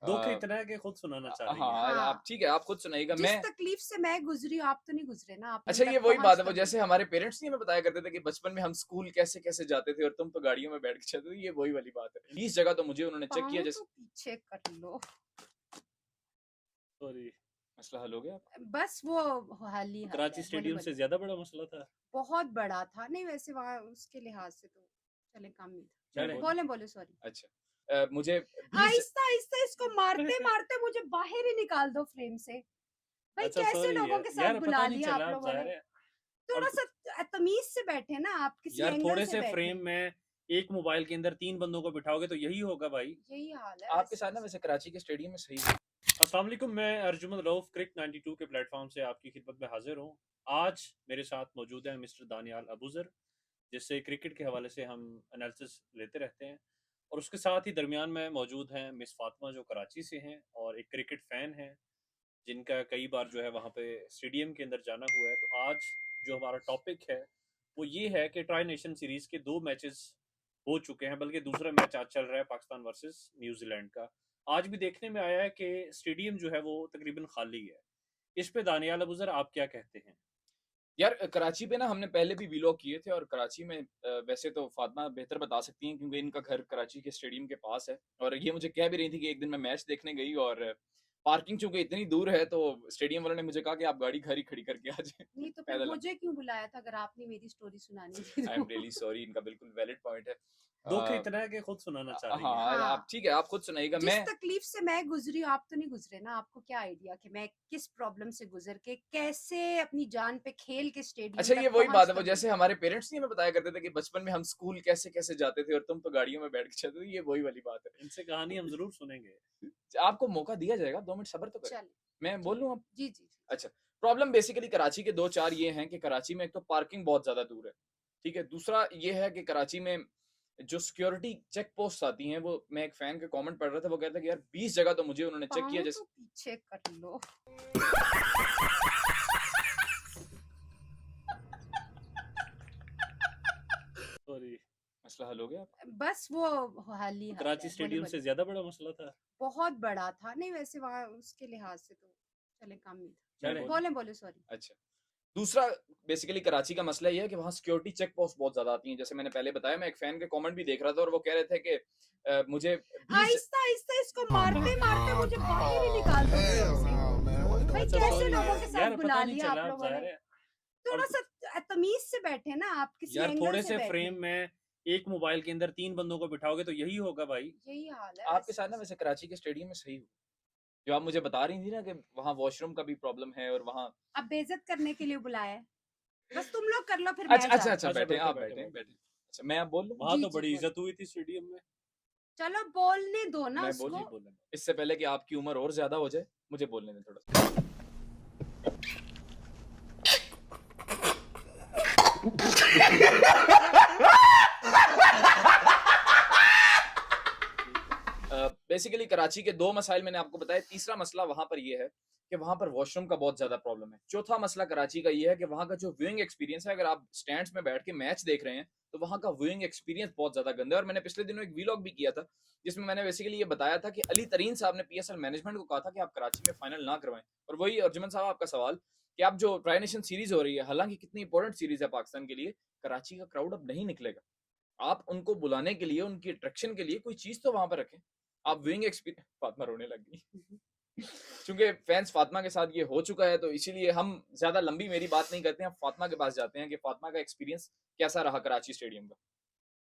दुख इतना है कि खुद सुनाना चाह रही हैं। हाँ, हाँ। आप ठीक है, आप खुद सुनाइएगा। जिस मैं तकलीफ से मैं गुजरी हूँ, आप तो नहीं गुजरे ना, आप अच्छा, मुझे ये तक वही पहुंच बात है, तो वो गई। जैसे हमारे पेरेंट्स नहीं हमें बताया करते थे कि बचपन में हम स्कूल कैसे-कैसे जाते थे और तुम तो गाड़ियों में बैठ के चलते थे, ये वही वाली बात है। 20 जगह तो मुझे उन्होंने चेक किया पाँव जैसे तो पीछे कर लो। सॉरी, मसला हल हो गया आपका? बस वो हाल ही हाल कराची है, बोले स्टेडियम से बोले। ज्यादा बड़ा मसला था। बहुत बड़ा था, नहीं वैसे वहाँ उसके लिहाज से तो चले काम नहीं था। मैं चले। बोलूँ? बोले बोले सॉरी। अच्छा। मुझे 20 आहिस्ता आहिस्ता इसको मारते मारते मुझे बाहर ही निकाल दो फ्रेम से। भाई अच्छा कैसे सॉरी लोगों के साथ यार, बुला पता नहीं लिया आप चला, अब लोगों ने। जाहिर है। थोड़ा अब सा तमीज से बैठे ना आप, किसी यार एंगल थोड़े से से बैठे। फ्रेम में एक मोबाइल के अंदर 3 बंदों को बिठाओगे तो यही होगा भाई। यही हाल है आपके वैसे साथ ना तो। वैसे कराची के स्टेडियम में सही है। अस्सलाम वालेकुम, मैं अर्जुमन रऊफ क्रिक 92 के प्लेटफॉर्म से आपकी खिदमत में हाजिर हूँ। आज मेरे साथ मौजूद हैं मिस्टर दानियाल अबूज़र, जिससे क्रिकेट के हवाले से हम एनालिसिस लेते रहते हैं, और उसके साथ ही दरमियान में मौजूद हैं मिस फातिमा, जो कराची से हैं और एक क्रिकेट फ़ैन हैं, जिनका कई बार जो है वहाँ पे स्टेडियम के अंदर जाना हुआ है। तो आज जो हमारा टॉपिक है वो ये है कि ट्राई नेशन सीरीज़ के 2 मैचेस हो चुके हैं, बल्कि दूसरा मैच आज चल रहा है पाकिस्तान वर्सेस न्यूजीलैंड का। आज भी देखने में आया है कि स्टेडियम जो है वो तकरीबन खाली है। इस पे दानियाल अबूज़र आप क्या कहते हैं? यार कराची पे ना हमने पहले भी व्लॉग किए थे और कराची में वैसे तो फातिमा बेहतर बता सकती हैं क्योंकि इनका घर कराची के स्टेडियम के पास है और ये मुझे कह भी रही थी कि एक दिन मैं मैच देखने गई और पार्किंग चूंकि इतनी दूर है तो स्टेडियम वालों ने मुझे कहा कि आप गाड़ी घर ही खड़ी करके आ जाए नहीं तो फिर पैदल। मुझे क्यों बुलाया था अगर आपने मेरी स्टोरी सुनानी थी आई एम तो। रियली सॉरी, इनका बिल्कुल वैलिड पॉइंट है। दुख इतना है कि खुद सुनाना चाह रही हैं। हाँ, आप हाँ। ठीक है, आप खुद सुनाइएगा। जिस मैं तकलीफ से मैं गुजरी हूँ, आप तो नहीं गुजरे ना, आपको क्या आइडिया कि मैं किस प्रॉब्लम से गुजर के कैसे अपनी जान पे खेल के स्टेडियम अच्छा, ये तक वही बात पहुंच है, वो तो गई। जैसे हमारे पेरेंट्स नहीं हमें बताया करते थे कि बचपन में हम स्कूल कैसे-कैसे जाते थे और तुम तो गाड़ियों में बैठ के चलते थे, ये वही वाली बात है। इनसे कहानी हम ज़रूर सुनेंगे। आपको मौका दिया जाएगा, 2 मिनट सब्र तो करें। चल मैं जी बोलूँ अब? जी जी जी। अच्छा, प्रॉब्लम बेसिकली कराची के 2-4 ये हैं कि कराची में एक तो पार्किंग बहुत ज़्यादा दूर है, ठीक है? दूसरा ये है कि कराची में जो सिक्योरिटी चेक पोस्ट आती हैं, वो मैं एक फैन के कमेंट पढ़ रहा था, वो कहता है कि यार 20 जगह तो मुझे उन्होंने चेक किया पाँव जैसे तो पीछे कर लो। सॉरी, मसला हल हो गया आपका? बस वो हाल ही हाल कराची है, बोले स्टेडियम से बोले। ज्यादा बड़ा मसला था। बहुत बड़ा था, नहीं वैसे वहाँ उसके लिहाज से तो चले काम नहीं था। मैं चले। बोलूँ? बोले बोले सॉरी। अच्छा। दूसरा बेसिकली कराची का मसला ये है कि वहाँ सिक्योरिटी चेक पोस्ट बहुत ज़्यादा आती हैं। जैसे मैंने पहले बताया, मैं एक फैन के कमेंट भी देख रहा था और वो कह रहे थे कि मुझे 20 आहिस्ता आहिस्ता इसको मारते मारते मुझे बाहर ही निकाल दो फ्रेम से। भाई अच्छा कैसे सॉरी लोगों के यार, साथ बुला पता नहीं लिया चला, आप अब लोगों ने। जाहिर है। थोड़ा और सा तमीज से बैठे ना आप, किसी यार एंगल थोड़े से से बैठे। फ्रेम में एक मोबाइल के अंदर 3 बंदों को बिठाओगे तो यही होगा भाई। यही हाल है आपके वैसे साथ ना तो। वैसे कराची के स्टेडियम में सही हुआ। जो आप मुझे बता रही थी ना कि वहाँ वॉशरूम का भी प्रॉब्लम है और वहाँ अब बेइज्जत करने के लिए बुलाया है। बस तुम लोग कर लो फिर मैं अच्छा, जाती हूँ। अच्छा बैठें, बैठे आप बैठे बैठें, बैठे। बैठें। अच्छा, मैं अब बोल लूँ? वहां जी तो जी बड़ी बोलो। इज्जत हुई थी स्टेडियम में। चलो बोलने दो ना मैं उसको। जी बोलूँ? बोले। इससे पहले कि आपकी उम्र और ज़्यादा हो जाए, मुझे बोलने दें थोड़ा-सा। बेसिकली कराची के 2 मसाइल मैंने आपको बताए, तीसरा मसला वहाँ पर ये है कि वहाँ पर वॉशरूम का बहुत ज़्यादा प्रॉब्लम है। चौथा मसला कराची का ये है कि वहाँ का जो व्यूइंग एक्सपीरियंस है, अगर आप स्टैंड्स में बैठ के मैच देख रहे हैं, तो वहाँ का व्यूइंग एक्सपीरियंस बहुत ज़्यादा गंदा है और मैंने पिछले दिनों एक व्लॉग भी किया था, जिसमें मैंने बेसिकली ये बताया था कि अली तरीन साहब ने पीएसएल मैनेजमेंट को कहा था कि आप कराची में फाइनल ना करवाएँ। और वही अर्जुमन साहब आपका सवाल कि अब जो ट्राई नेशन सीरीज़ हो रही है, हालाँकि कितनी इंपॉर्टेंट सीरीज़ है पाकिस्तान के लिए, कराची का क्राउड अब नहीं निकलेगा। आप उनको बुलाने के लिए, उनकी अट्रैक्शन के लिए कोई चीज़ तो वहाँ पर रखें। आप व्यूइंग एक्सपीरियंस फातिमा रोने लग गई। चूँकि फैन्स फातिमा के साथ ये हो चुका है तो इसीलिए हम ज़्यादा लंबी मेरी बात नहीं करते हैं, फातिमा के पास जाते हैं कि फातिमा का एक्सपीरियंस कैसा रहा कराची स्टेडियम का?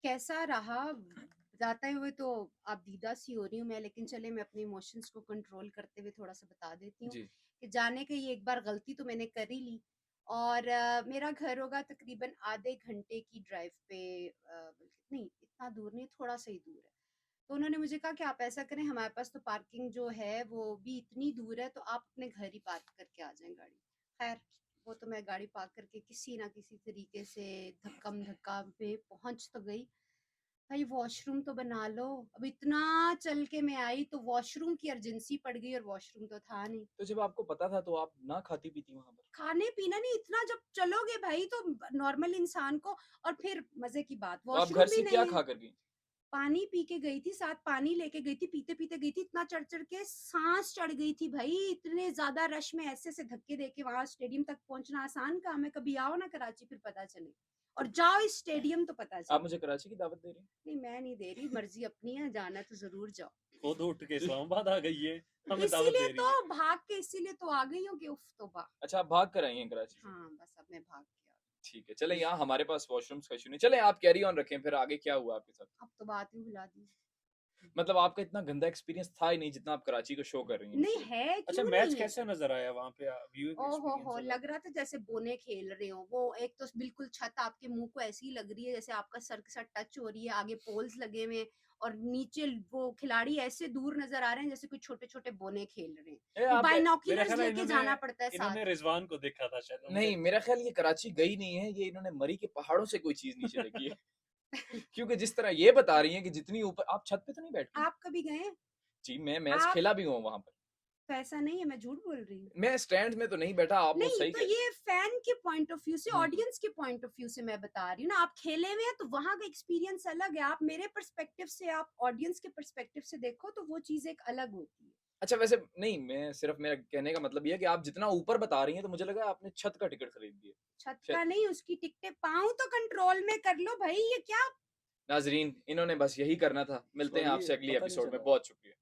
कैसा रहा बताते हुए तो आप दीदा सी हो रही हूँ मैं, लेकिन चले मैं अपने इमोशंस को कंट्रोल करते हुए थोड़ा सा बता देती हूँ जी। कि जाने की ये एक बार गलती तो मैंने कर ही ली। और मेरा घर होगा तकरीबन आधे घंटे की ड्राइव पे, बल्कि नहीं इतना दूर नहीं, थोड़ा सा ही दूर है। तो उन्होंने मुझे कहा कि आप ऐसा करें, हमारे पास तो पार्किंग जो है वो भी इतनी दूर है, तो आप अपने घर ही पार्क करके आ जाएं गाड़ी। खैर वो तो मैं गाड़ी पार्क करके किसी ना किसी तरीके से धक्कम धक्का में पहुंच तो गई। भाई वॉशरूम तो बना लो। अब इतना चल के मैं आई तो वॉशरूम की अर्जेंसी पड़ गई और वॉशरूम तो था नहीं। तो जब आपको पता था तो आप ना खाती-पीती वहाँ पर? खाने पीना नहीं, इतना जब चलोगे भाई तो नॉर्मल इंसान को। और फिर मजे की बात तो आप घर वॉशरूम भी से क्या नहीं है। खा कर गईं? पानी पी के गई थी, साथ पानी लेके गई थी, पीते-पीते गई थी, इतना चढ़-चढ़ के साँस चढ़ गई थी भाई, इतने ज़्यादा रश में ऐसे-ऐसे धक्के दे के वहाँ स्टेडियम तक पहुँचना आसान काम है, कभी आओ ना कराची फिर पता चले। और जाओ इस स्टेडियम तो पता आप चले। मुझे कराची की दावत दे रही हैं? नहीं, मैं नहीं दे रही, मर्ज़ी अपनी है, जाना है तो ज़रूर जाओ। खुद उठ के इस्लामाबाद आ गई है, हमें दावत दे इसीलिए रही तो है। भाग के इसीलिए तो आ गई हूँ कि उफ़ तौबा! अच्छा, आप भाग कर आई हैं कराची से? हाँ, बस अब मैं भाग के आ गई। ठीक है, चलें यहाँ हमारे पास वॉशरूम्स का इश्यू नहीं। चलें आप कैरी ऑन रखें, फिर आगे क्या हुआ आपके साथ? अब तो बात ही भुला दी। मतलब आपका इतना गंदा एक्सपीरियंस था ही नहीं जितना आप कराची को शो कर रही हैं। नहीं है, अच्छा, क्यों मैच नहीं है? कैसा नज़र आया वहाँ पे? व्यूइंग ओहो एक्सपीरियंस हो! अलग? लग रहा था जैसे बोने खेल रहे हों। वो एक तो बिल्कुल छत आपके मुँह को ऐसी ही लग रही है जैसे आपका सर के साथ टच हो रही है, आगे पोल्स लगे हुए हैं और नीचे वो खिलाड़ी ऐसे दूर नज़र आ रहे हैं जैसे कोई छोटे-छोटे बोने खेल रहे हैं। ए, वो आप मेरा बाइनोक्यूलर्स ख्याल है लेके जाना पड़ता है साथ। इन्होंने रिजवान को देखा था शायद, मुझे नहीं, मेरा ख्याल ये कराची गई नहीं है, ये इन्होंने मरी के पहाड़ों से कोई चीज़ नीचे रखी है। क्योंकि जिस तरह ये बता रही हैं कि जितनी ऊपर आप छत पे तो नहीं बैठी? आप कभी गए हैं? जी, मैं मैच आप खेला भी हूँ वहाँ पर। तो ऐसा नहीं है, मैं झूठ बोल रही हूँ। मैं स्टैंड्स में तो नहीं बैठा, आप वो नहीं, सही तो कह ये फैन के पॉइंट ऑफ व्यू से, हुँ, हुँ। ऑडियंस के पॉइंट ऑफ व्यू से मैं बता रही हूँ ना, आप खेले हुए हैं तो वहाँ का एक्सपीरियंस अलग है। आप मेरे पर्सपेक्टिव से, आप ऑडियंस के पर्सपेक्टिव से देखो तो वो चीज़ एक अलग होती है। अच्छा वैसे नहीं, मैं सिर्फ मेरा कहने का मतलब ये है कि आप जितना ऊपर बता रही हैं तो मुझे लगा आपने छत का टिकट खरीद लिया। छत शायद का नहीं, उसकी टिकटें पाँव तो कंट्रोल में कर लो भई, ये क्या नाज़रीन, इन्होंने बस यही करना था। मिलते हैं सॉरी, आपसे अगली पता नहीं एपिसोड में। चला। बहुत शुक्रिया।